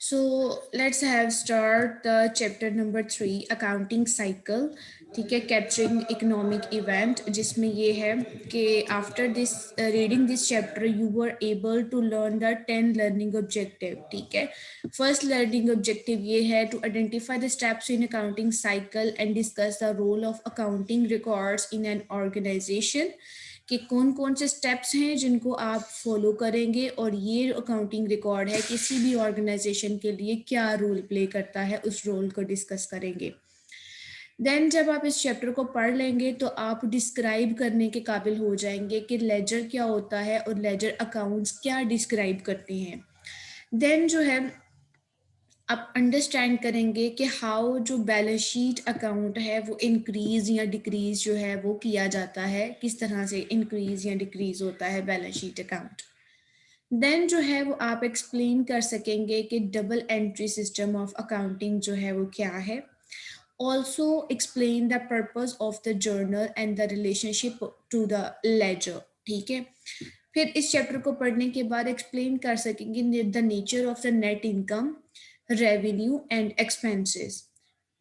So let's have start the chapter number 3 accounting cycle. ठीक है, capturing economic event, जिसमें ये है कि after this reading this chapter you were able to learn the 10 learning objective. ठीक है, first learning objective ये है to identify the steps in accounting cycle and discuss the role of accounting records in an organisation, कि कौन कौन से steps हैं जिनको आप फॉलो करेंगे और ये अकाउंटिंग रिकॉर्ड है किसी भी ऑर्गेनाइजेशन के लिए क्या रोल प्ले करता है, उस रोल को डिस्कस करेंगे. देन जब आप इस चैप्टर को पढ़ लेंगे तो आप डिस्क्राइब करने के काबिल हो जाएंगे कि लेजर क्या होता है और लेजर अकाउंट्स क्या डिस्क्राइब करते हैं. देन जो है आप अंडरस्टैंड करेंगे कि हाउ जो बैलेंस शीट अकाउंट है वो इंक्रीज या डिक्रीज जो है वो किया जाता है, किस तरह से इंक्रीज या डिक्रीज होता है बैलेंस शीट अकाउंट. देन जो है वो आप एक्सप्लेन कर सकेंगे कि double entry system of accounting जो है वो क्या है. Also explain the purpose of the journal and the relationship to the ledger. ठीक है, फिर इस चैप्टर को पढ़ने के बाद एक्सप्लेन कर सकेंगे the nature of the net income, revenue and expenses.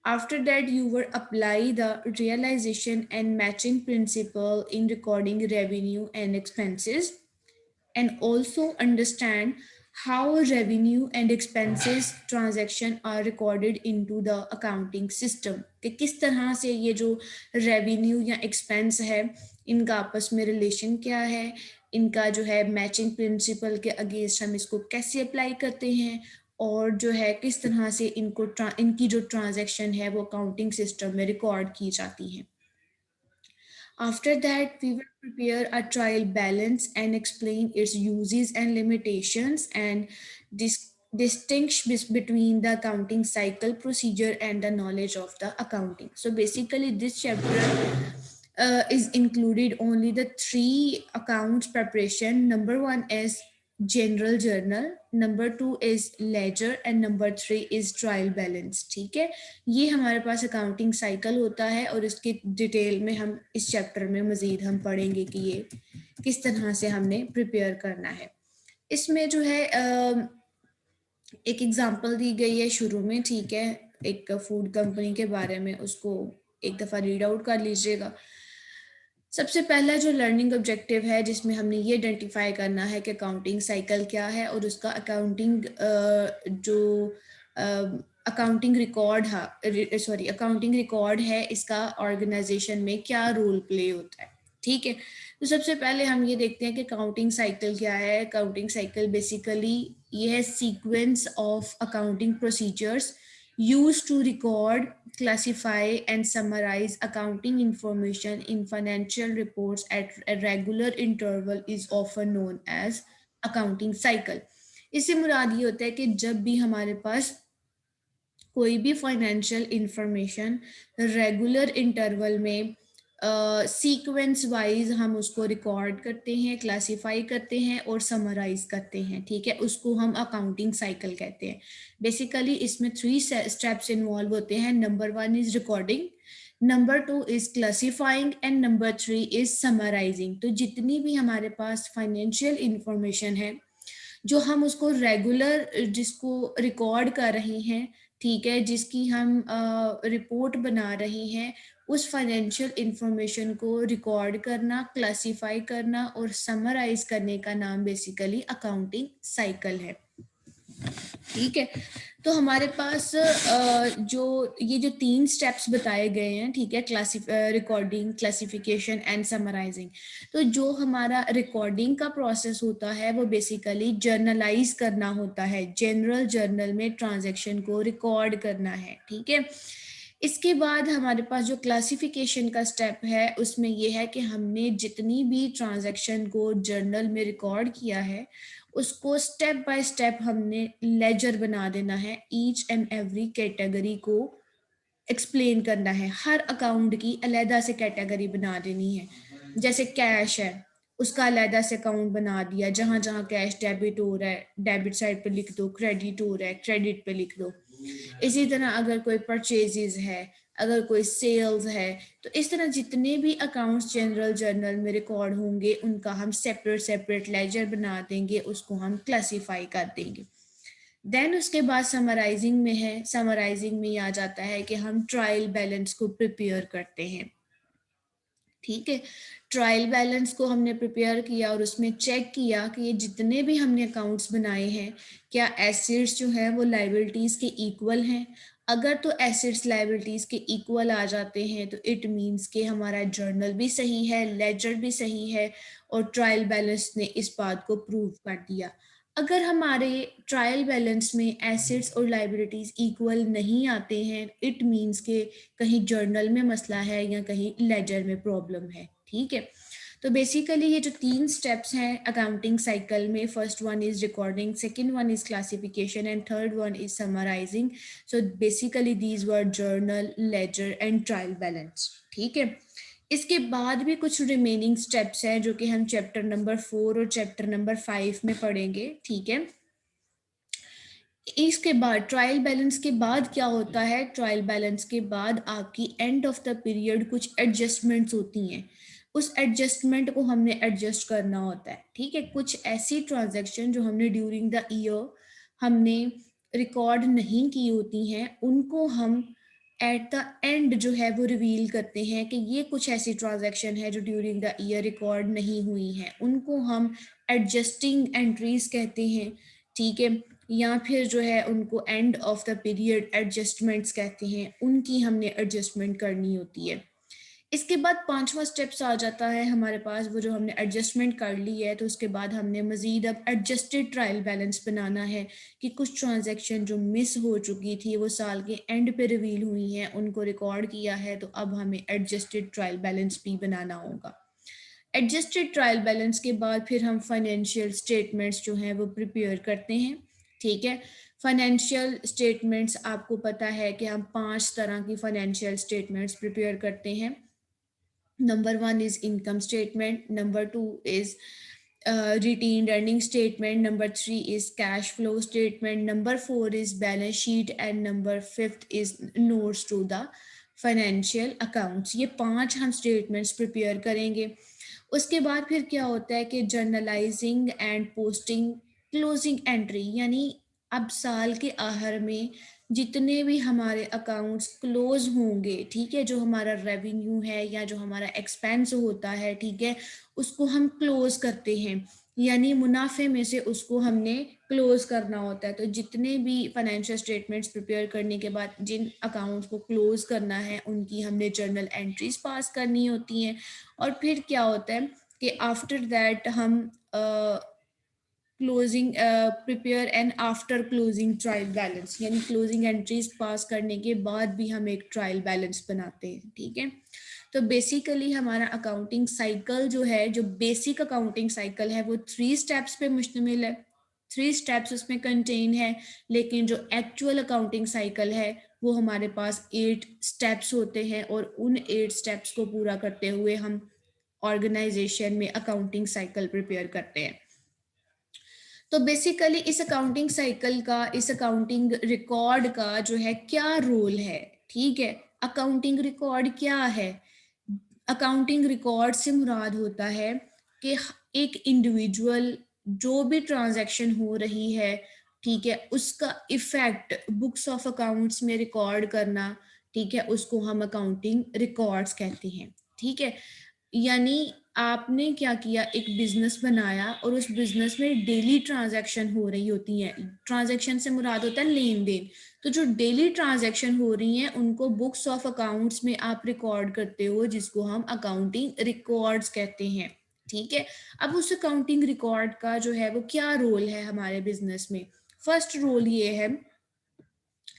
After that, you will apply the realization and matching principle in recording revenue and expenses, and also understand how revenue and expenses transaction are recorded into the accounting system, कि किस तरह से ये जो revenue या expense है इनका आपस में relation क्या है, इनका जो है मैचिंग प्रिंसिपल के अगेंस्ट हम इसको कैसे अप्लाई करते हैं, और जो है किस तरह से इनको इनकी जो ट्रांजैक्शन है वो अकाउंटिंग सिस्टम में रिकॉर्ड की जाती हैं. After that, we will prepare a trial balance and explain its uses and limitations and distinguish between the accounting cycle procedure and the knowledge of the accounting. So basically this chapter is included only the 3 accounts preparation. Number 1 is general journal, number 2 is ledger and number 3 is trial balance. ठीक है, ये हमारे पास accounting cycle होता है और इसके detail में हम इस चैप्टर में मजीद हम पढ़ेंगे कि ये किस तरह से हमने प्रिपेयर करना है. इसमें जो है एक एग्जांपल दी गई है शुरू में. ठीक है, एक फूड कंपनी के बारे में, उसको एक दफ़ा रीड आउट कर लीजिएगा. सबसे पहला जो लर्निंग ऑब्जेक्टिव है जिसमें हमने ये आइडेंटिफाई करना है कि अकाउंटिंग साइकिल क्या है और उसका अकाउंटिंग जो अकाउंटिंग रिकॉर्ड है, सॉरी अकाउंटिंग रिकॉर्ड है, इसका ऑर्गेनाइजेशन में क्या रोल प्ले होता है. ठीक है, तो सबसे पहले हम ये देखते हैं कि अकाउंटिंग साइकिल क्या है. अकाउंटिंग साइकिल बेसिकली ये है sequence of accounting procedures used to record, classify, and summarize accounting information in financial reports at a regular interval is often known as accounting cycle. इससे मुराद ये होता है कि जब भी हमारे पास कोई भी फाइनेंशियल इंफॉर्मेशन रेगुलर इंटरवल में सीक्वेंस वाइज हम उसको रिकॉर्ड करते हैं, क्लासिफाई करते हैं और समराइज करते हैं. ठीक है, उसको हम अकाउंटिंग साइकिल कहते हैं. बेसिकली इसमें 3 स्टेप्स इन्वॉल्व होते हैं. Number 1 is recording, number 2 is classifying and number 3 is summarising. तो जितनी भी हमारे पास फाइनेंशियल इंफॉर्मेशन है जो हम उसको रेगुलर जिसको रिकॉर्ड कर रहे हैं, ठीक है, जिसकी हम रिपोर्ट बना रहे हैं, उस फाइनेंशियल इंफॉर्मेशन को रिकॉर्ड करना, क्लासिफाई करना और समराइज करने का नाम बेसिकली अकाउंटिंग साइकिल है. ठीक है, तो हमारे पास जो 3 स्टेप्स बताए गए हैं, ठीक है, रिकॉर्डिंग, क्लासिफिकेशन एंड समराइजिंग. तो जो हमारा रिकॉर्डिंग का प्रोसेस होता है वो बेसिकली जर्नलाइज करना होता है, जनरल जर्नल में ट्रांजैक्शन को रिकॉर्ड करना है. ठीक है, इसके बाद हमारे पास जो क्लासिफिकेशन का स्टेप है उसमें यह है कि हमने जितनी भी ट्रांजैक्शन को जर्नल में रिकॉर्ड किया है उसको स्टेप बाय स्टेप हमने लेजर बना देना है. ईच एंड एवरी कैटेगरी को एक्सप्लेन करना है, हर अकाउंट की अलहदा से कैटेगरी बना देनी है. जैसे कैश है, उसका अलहदा से अकाउंट बना दिया, जहां जहां कैश डेबिट हो रहा है डेबिट साइड पे लिख दो, क्रेडिट हो रहा है क्रेडिट पे लिख दो. इसी तरह अगर कोई परचेजेस है, अगर कोई सेल्स है, तो इस तरह जितने भी अकाउंट्स जनरल जर्नल में रिकॉर्ड होंगे उनका हम सेपरेट सेपरेट लेजर बना देंगे, उसको हम क्लासिफाई कर देंगे. देन उसके बाद समराइजिंग में है, समराइजिंग में आ जाता है कि हम ट्रायल बैलेंस को प्रिपेयर करते हैं। ठीक है, ट्रायल बैलेंस को हमने प्रिपेयर किया और उसमें चेक किया कि ये जितने भी हमने अकाउंट्स बनाए हैं क्या एसेट्स जो है वो लाइबिलिटीज के इक्वल हैं। अगर तो एसेट्स लाइबिलिटीज के इक्वल आ जाते हैं तो इट मीन्स कि हमारा जर्नल भी सही है, लेजर भी सही है और ट्रायल बैलेंस ने इस बात को प्रूव कर दिया। अगर हमारे ट्रायल बैलेंस में एसेट्स और लाइबिलिटीज इक्वल नहीं आते हैं इट मीन्स के कहीं जर्नल में मसला है या कहीं लेजर में प्रॉब्लम है। ठीक है, तो बेसिकली ये जो 3 स्टेप्स हैं अकाउंटिंग साइकिल में, first one is recording, second one is classification and third one is summarising. So basically these were journal, ledger and trial balance. ठीक है, इसके बाद भी कुछ रिमेनिंग स्टेप्स हैं जो कि हम चैप्टर नंबर 4 और चैप्टर नंबर 5 में पढ़ेंगे। ठीक है, इसके बाद ट्रायल बैलेंस के बाद क्या होता है, ट्रायल बैलेंस के बाद आपकी एंड ऑफ द पीरियड कुछ एडजस्टमेंट्स होती हैं। उस एडजस्टमेंट को हमने एडजस्ट करना होता है। ठीक है, कुछ ऐसी ट्रांजैक्शन जो हमने ड्यूरिंग द ईयर हमने रिकॉर्ड नहीं की होती हैं उनको हम एट द एंड जो है वो रिवील करते हैं कि ये कुछ ऐसी ट्रांजैक्शन है जो ड्यूरिंग द ईयर रिकॉर्ड नहीं हुई हैं, उनको हम एडजस्टिंग एंट्रीज कहते हैं। ठीक है, या फिर जो है उनको end of the period adjustments कहते हैं, उनकी हमने एडजस्टमेंट करनी होती है। इसके बाद पांचवा स्टेप्स आ जाता है हमारे पास, वो जो हमने एडजस्टमेंट कर ली है तो उसके बाद हमने मजीद अब एडजस्टेड ट्रायल बैलेंस बनाना है कि कुछ ट्रांजैक्शन जो मिस हो चुकी थी वो साल के एंड पे रिवील हुई हैं, उनको रिकॉर्ड किया है, तो अब हमें एडजस्टेड ट्रायल बैलेंस भी बनाना होगा। एडजस्टेड ट्रायल बैलेंस के बाद फिर हम फाइनेंशियल स्टेटमेंट्स जो हैं वो प्रिपेयर करते हैं। ठीक है, फाइनेंशियल स्टेटमेंट्स आपको पता है कि हम 5 तरह की फाइनेंशियल स्टेटमेंट्स प्रिपेयर करते हैं। Number one is income statement. Number two is retained earning statement. Number three is cash flow statement. Number four is balance sheet. And number fifth is notes to the financial accounts. ये 5 हम statements prepare करेंगे। उसके बाद फिर क्या होता है कि journalising and posting closing entry, यानी अब साल के आखिर में जितने भी हमारे अकाउंट्स क्लोज होंगे, ठीक है, जो हमारा रेवेन्यू है या जो हमारा एक्सपेंस होता है, ठीक है, उसको हम क्लोज करते हैं, यानी मुनाफे में से उसको हमने क्लोज करना होता है। तो जितने भी फाइनेंशियल स्टेटमेंट्स प्रिपेयर करने के बाद जिन अकाउंट्स को क्लोज करना है उनकी हमने जर्नल एंट्रीज पास करनी होती हैं। और फिर क्या होता है कि आफ्टर दैट हम closing prepare and after closing trial balance, यानी क्लोजिंग एंट्रीज पास करने के बाद भी हम एक ट्रायल बैलेंस बनाते हैं। ठीक है, तो बेसिकली हमारा अकाउंटिंग साइकिल जो है, जो बेसिक अकाउंटिंग साइकिल है, वो 3 स्टेप्स पे मुश्तमिल है, 3 स्टेप्स उसमें कंटेन है। लेकिन जो एक्चुअल अकाउंटिंग साइकिल है वो हमारे पास 8 स्टेप्स होते हैं और उन 8 स्टेप्स को पूरा करते हुए हम ऑर्गेनाइजेशन में अकाउंटिंग साइकिल प्रिपेयर करते हैं। तो बेसिकली इस अकाउंटिंग साइकिल का, इस अकाउंटिंग रिकॉर्ड का जो है क्या रोल है। ठीक है, अकाउंटिंग रिकॉर्ड क्या है? अकाउंटिंग रिकॉर्ड से मुराद होता है कि एक इंडिविजुअल जो भी ट्रांजैक्शन हो रही है, ठीक है, उसका इफेक्ट बुक्स ऑफ अकाउंट्स में रिकॉर्ड करना, ठीक है, उसको हम अकाउंटिंग रिकॉर्ड्स कहते हैं। ठीक है, यानी आपने क्या किया, एक बिजनेस बनाया और उस बिजनेस में डेली ट्रांजैक्शन हो रही होती है। ट्रांजैक्शन से मुराद होता है लेन देन। तो जो डेली ट्रांजैक्शन हो रही हैं उनको बुक्स ऑफ अकाउंट्स में आप रिकॉर्ड करते हो, जिसको हम अकाउंटिंग रिकॉर्ड्स कहते हैं। ठीक है, अब उस अकाउंटिंग रिकॉर्ड का जो है वो क्या रोल है हमारे बिजनेस में? फर्स्ट रोल ये है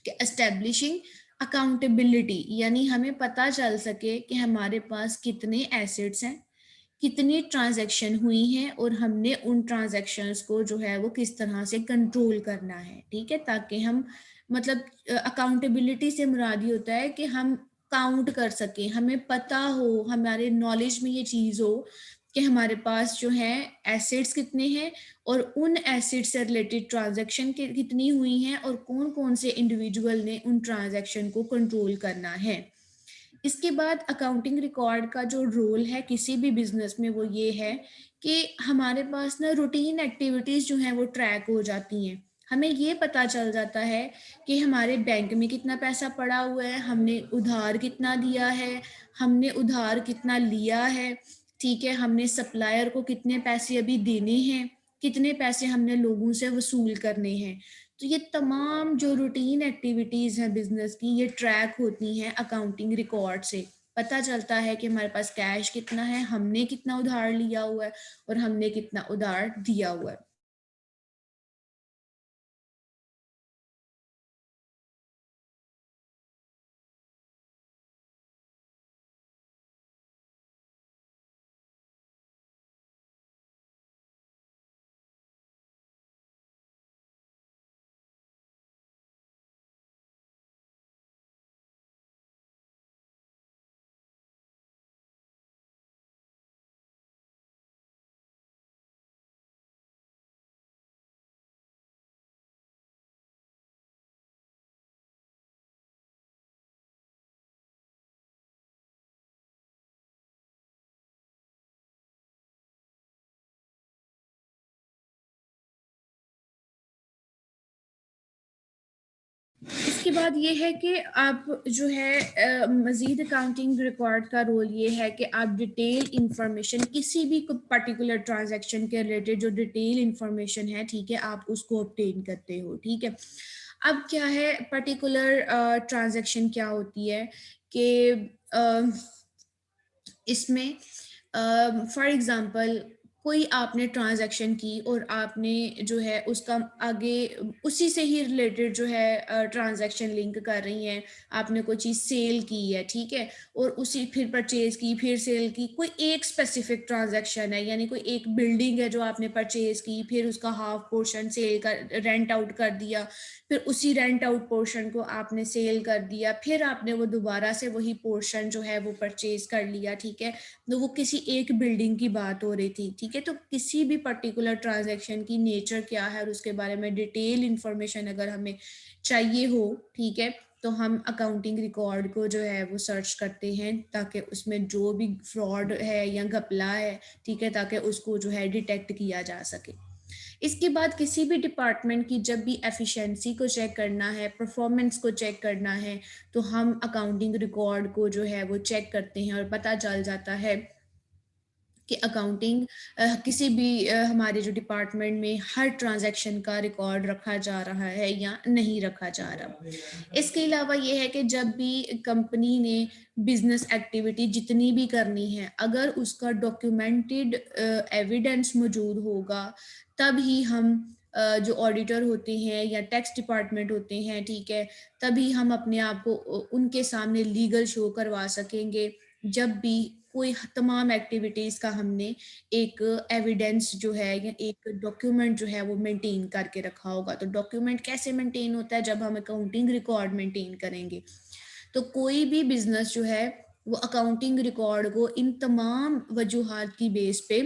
कि एस्टेब्लिशिंग अकाउंटेबिलिटी, यानी हमें पता चल सके कि हमारे पास कितने एसेट्स हैं, कितनी ट्रांजैक्शन हुई हैं और हमने उन ट्रांजैक्शंस को जो है वो किस तरह से कंट्रोल करना है। ठीक है, ताकि हम मतलब अकाउंटेबिलिटी से मुराद ये होता है कि हम काउंट कर सकें, हमें पता हो, हमारे नॉलेज में ये चीज़ हो कि हमारे पास जो है एसेट्स कितने हैं और उन एसेट्स से रिलेटेड ट्रांजैक्शन कितनी हुई हैं और कौन कौन से इंडिविजुअल ने उन ट्रांजैक्शन को कंट्रोल करना है। इसके बाद अकाउंटिंग रिकॉर्ड का जो रोल है किसी भी बिजनेस में वो ये है कि हमारे पास ना रूटीन एक्टिविटीज जो हैं वो ट्रैक हो जाती हैं। हमें ये पता चल जाता है कि हमारे बैंक में कितना पैसा पड़ा हुआ है, हमने उधार कितना दिया है, हमने उधार कितना लिया है, ठीक है, हमने सप्लायर को कितने पैसे अभी देने हैं, कितने पैसे हमने लोगों से वसूल करने हैं। तो ये तमाम जो रूटीन एक्टिविटीज हैं बिजनेस की, ये ट्रैक होती हैं अकाउंटिंग रिकॉर्ड से। पता चलता है कि हमारे पास कैश कितना है, हमने कितना उधार लिया हुआ है और हमने कितना उधार दिया हुआ है। इसके बाद ये है कि आप जो है मजीद अकाउंटिंग रिकॉर्ड का रोल ये है कि आप डिटेल इंफॉर्मेशन किसी भी पर्टिकुलर ट्रांजैक्शन के रिलेटेड जो डिटेल इंफॉर्मेशन है, ठीक है, आप उसको ऑब्टेन करते हो, ठीक है। अब क्या है पर्टिकुलर ट्रांजैक्शन क्या होती है कि इसमें फॉर एग्जांपल कोई आपने ट्रांजैक्शन की और आपने जो है उसका आगे उसी से ही रिलेटेड जो है ट्रांजैक्शन लिंक कर रही हैं। आपने कोई चीज़ सेल की है, ठीक है, और उसी फिर परचेज की, फिर सेल की, कोई एक स्पेसिफिक ट्रांजैक्शन है, यानी कोई एक बिल्डिंग है जो आपने परचेज की, फिर उसका हाफ पोर्शन सेल कर रेंट आउट कर दिया, फिर उसी रेंट आउट पोर्शन को आपने सेल कर दिया, फिर आपने वो दोबारा से वही पोर्शन जो है वो परचेज कर लिया, ठीक है। तो वो किसी एक बिल्डिंग की बात हो रही थी, ठीक है। तो किसी भी पर्टिकुलर ट्रांजैक्शन की नेचर क्या है और उसके बारे में डिटेल इंफॉर्मेशन अगर हमें चाहिए हो, ठीक है, तो हम अकाउंटिंग रिकॉर्ड को जो है वो सर्च करते हैं ताकि उसमें जो भी फ्रॉड है या घपला है, ठीक है, ताकि उसको जो है डिटेक्ट किया जा सके। इसके बाद किसी भी डिपार्टमेंट की जब भी एफिशिएंसी को चेक करना है, परफॉर्मेंस को चेक करना है, तो हम अकाउंटिंग रिकॉर्ड को जो है वो चेक करते हैं और पता चल जाता है कि अकाउंटिंग किसी भी हमारे जो डिपार्टमेंट में हर ट्रांजैक्शन का रिकॉर्ड रखा जा रहा है या नहीं रखा जा रहा। इसके अलावा ये है कि जब भी कंपनी ने बिजनेस एक्टिविटी जितनी भी करनी है, अगर उसका डॉक्यूमेंटेड एविडेंस मौजूद होगा, तब ही हम जो ऑडिटर होते हैं या टैक्स डिपार्टमेंट होते हैं, ठीक है, तभी हम अपने आप को उनके सामने लीगल शो करवा सकेंगे जब भी कोई तमाम एक्टिविटीज का हमने एक एविडेंस जो है या एक डॉक्यूमेंट जो है वो मेंटेन करके रखा होगा। तो डॉक्यूमेंट कैसे मेंटेन होता है? जब हम अकाउंटिंग रिकॉर्ड मेंटेन करेंगे, तो कोई भी बिजनेस जो है वो अकाउंटिंग रिकॉर्ड को इन तमाम वजूहात की बेस पे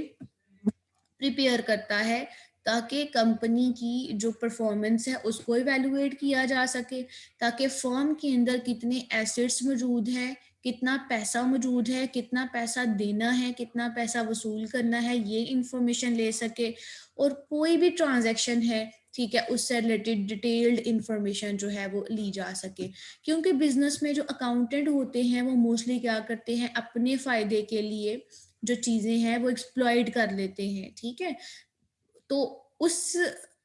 प्रिपेयर करता है ताकि कंपनी की जो परफॉर्मेंस है उसको इवेलुएट किया जा सके, ताकि फर्म के अंदर कितने एसेट्स मौजूद हैं, कितना पैसा मौजूद है, कितना पैसा देना है, कितना पैसा वसूल करना है, ये इंफॉर्मेशन ले सके। और कोई भी ट्रांजैक्शन है, ठीक है, उससे रिलेटेड डिटेल्ड इंफॉर्मेशन जो है वो ली जा सके। क्योंकि बिजनेस में जो अकाउंटेंट होते हैं वो मोस्टली क्या करते हैं, अपने फायदे के लिए जो चीजें हैं वो एक्सप्लॉइट कर लेते हैं, ठीक है। तो उस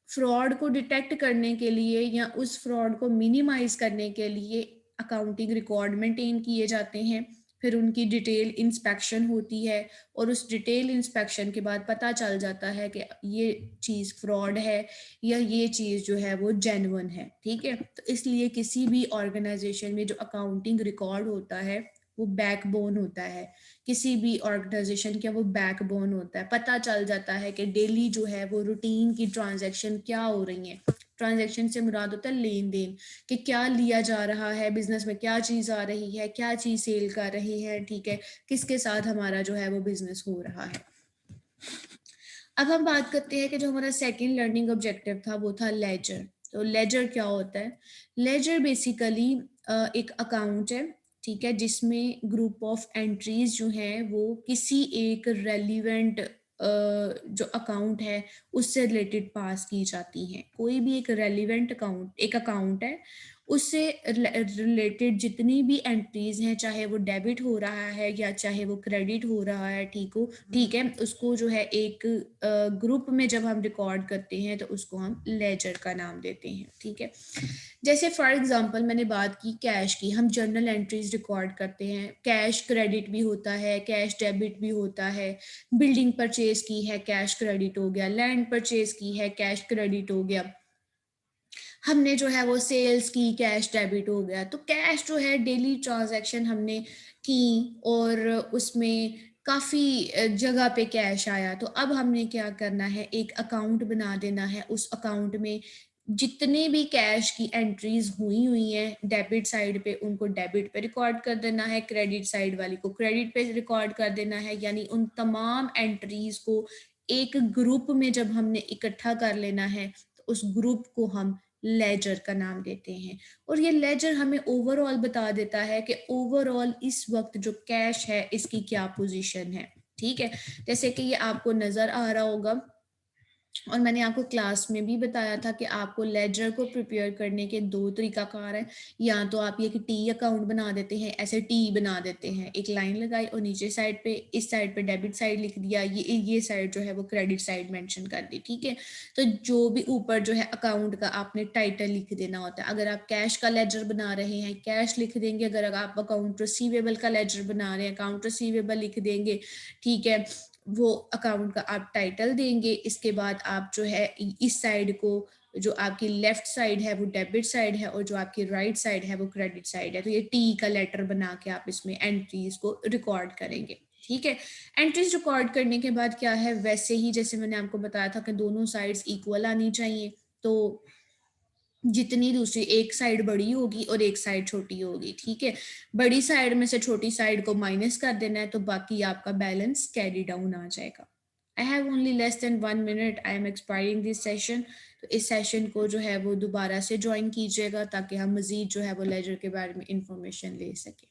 फ्रॉड को डिटेक्ट करने के लिए या उस फ्रॉड को मिनिमाइज करने के लिए अकाउंटिंग रिकॉर्ड मेंटेन किए जाते हैं। फिर उनकी डिटेल इंस्पेक्शन होती है और उस डिटेल इंस्पेक्शन के बाद पता चल जाता है कि ये चीज़ फ्रॉड है या ये चीज़ जो है वो जेन्युइन है, ठीक है। तो इसलिए किसी भी ऑर्गेनाइजेशन में जो अकाउंटिंग रिकॉर्ड होता है वो बैकबोन होता है। किसी भी ऑर्गेनाइजेशन का वो बैकबोन होता है। पता चल जाता है कि डेली जो है वो रूटीन की ट्रांजैक्शन क्या हो रही है। ट्रांजैक्शन से मुराद होता है लेन देन, कि क्या लिया जा रहा है बिजनेस में, क्या चीज़ आ रही है, क्या चीज़ सेल कर रही है, ठीक है, किसके साथ हमारा जो है वो बिजनेस हो रहा है। अब हम बात करते हैं कि जो हमारा सेकंड लर्निंग ऑब्जेक्टिव था वो था लेजर। तो लेजर क्या होता है? लेजर बेसिकली एक अकाउंट है, ठीक है, जिसमें ग्रुप ऑफ एंट्रीज जो हैं वो किसी एक रेलिवेंट जो अकाउंट है उससे रिलेटेड पास की जाती हैं। कोई भी एक रेलिवेंट अकाउंट एक अकाउंट है, उससे रिलेटेड जितनी भी एंट्रीज हैं, चाहे वो डेबिट हो रहा है या चाहे वो क्रेडिट हो रहा है, ठीक है, उसको जो है एक ग्रुप में जब हम रिकॉर्ड करते हैं तो उसको हम लेजर का नाम देते हैं। ठीक है, जैसे फॉर एग्जांपल मैंने बात की कैश की, हम जर्नल एंट्रीज रिकॉर्ड करते हैं, कैश क्रेडिट भी होता है, कैश डेबिट भी होता है। बिल्डिंग परचेज की है, कैश क्रेडिट हो गया, लैंड परचेज की है, कैश क्रेडिट हो गया, हमने जो है वो सेल्स की, कैश डेबिट हो गया। तो कैश जो है डेली ट्रांजैक्शन हमने की और उसमें काफ़ी जगह पे कैश आया, तो अब हमने क्या करना है, एक अकाउंट बना देना है। उस अकाउंट में जितने भी कैश की एंट्रीज हुई हैं डेबिट साइड पे, उनको डेबिट पे रिकॉर्ड कर देना है, क्रेडिट साइड वाली को क्रेडिट पे रिकॉर्ड कर देना है। यानी उन तमाम एंट्रीज को एक ग्रुप में जब हमने इकट्ठा कर लेना है, तो उस ग्रुप को हम लेजर का नाम देते हैं। और ये लेजर हमें ओवरऑल बता देता है कि ओवरऑल इस वक्त जो कैश है इसकी क्या पोजीशन है। ठीक है, जैसे कि ये आपको नजर आ रहा होगा और मैंने आपको क्लास में भी बताया था कि आपको लेजर को प्रिपेयर करने के दो तरीकाकार हैं। या तो आप ये कि टी अकाउंट बना देते हैं, ऐसे टी बना देते हैं, एक लाइन लगाई और नीचे साइड पे, इस साइड पे डेबिट साइड लिख दिया, ये साइड जो है वो क्रेडिट साइड मेंशन कर दी। ठीक है, तो जो भी ऊपर जो है अकाउंट का आपने टाइटल लिख देना होता है। अगर आप कैश का लेजर बना रहे हैं, कैश लिख देंगे। अगर आप अकाउंट रिसीवेबल का लेजर बना रहे हैं, अकाउंट रिसीवेबल लिख देंगे। ठीक है, वो अकाउंट का आप टाइटल देंगे। इसके बाद आप जो है इस साइड को, जो आपकी लेफ्ट साइड है वो डेबिट साइड है और जो आपकी राइट साइड है वो क्रेडिट साइड है। तो ये टी का लेटर बना के आप इसमें एंट्रीज को रिकॉर्ड करेंगे। ठीक है, एंट्रीज रिकॉर्ड करने के बाद क्या है, वैसे ही जैसे मैंने आपको बताया था कि दोनों साइड्स इक्वल आनी चाहिए। तो जितनी दूसरी एक साइड बड़ी होगी और एक साइड छोटी होगी। ठीक है, बड़ी साइड में से छोटी साइड को माइनस कर देना है, तो बाकी आपका बैलेंस कैरी डाउन आ जाएगा। I have only less than 1 minute, I am expiring this session. तो इस सेशन को जो है वो दोबारा से ज्वाइन कीजिएगा ताकि हम मजीद जो है वो लेजर के बारे में इंफॉर्मेशन ले सकें।